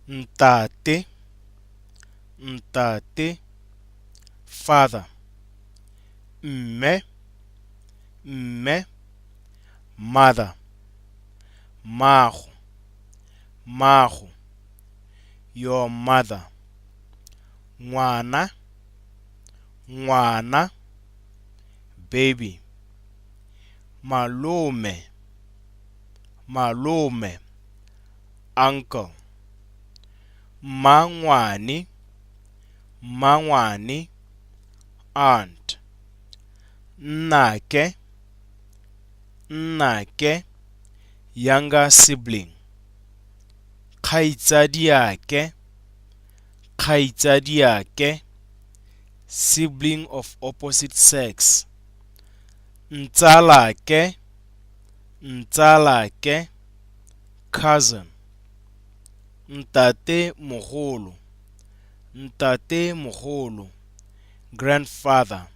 ntate, ntate, father, mme, mme, mother, mago, mago, your mother, ngwana, ngwana, baby, malome, malome, uncle, mmangwane, mmangwane, aunt, nnake, nnake, younger sibling, kgaitsadiake, kgaitsadiake, sibling of opposite sex, ntsalake, ntsalake, cousin, ntate mogolo, ntate mogolo, grandfather,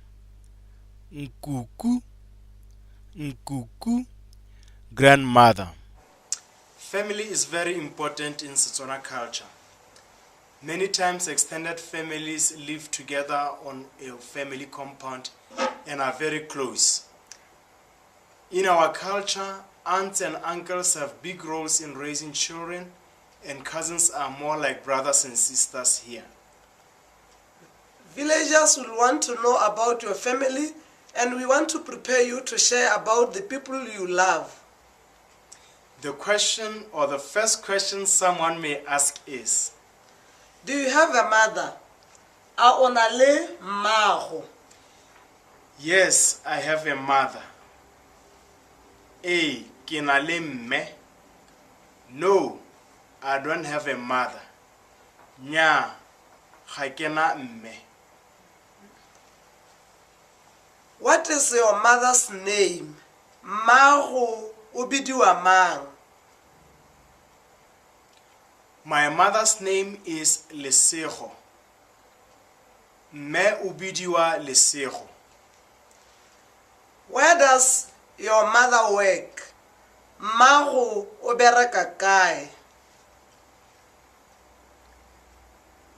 nkuku, nkuku, grandmother. Family is very important in Setswana culture. Many times extended families live together on a family compound and are very close. In our culture, aunts and uncles have big roles in raising children, and cousins are more like brothers and sisters here. Villagers will want to know about your family, and we want to prepare you to share about the people you love. The question or the first question someone may ask is, do you have a mother? A ona le mmago? Yes, I have a mother. A, ke na le mme? No, I don't have a mother. Nya, ga ke na mme. What is your mother's name? Mmago o bidiwa mang? My mother's name is Lesego. Mme o bidiwa Lesego. Where does your mother work? Mmago o bereka kae?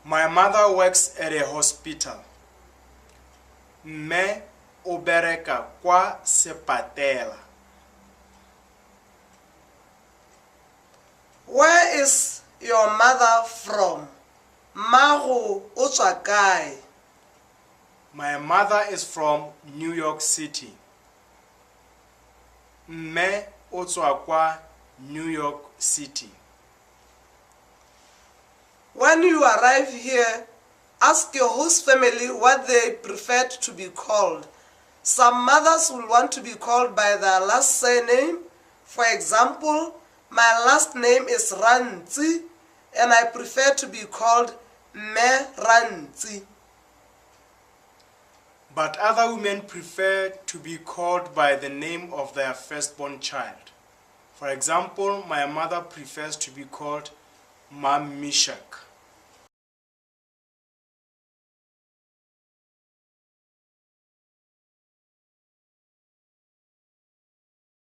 My mother works at a hospital. Mme o bereka kwa sepatela. Where is your mother from? Mmago o tswa kae? My mother is from New York City. Mme o tswa kwa New York City. When you arrive here, ask your host family what they preferred to be called. Some mothers will want to be called by their last surname. For example, my last name is Rantsi, and I prefer to be called Me Rantsi. But other women prefer to be called by the name of their firstborn child. For example, my mother prefers to be called Mam Mishak.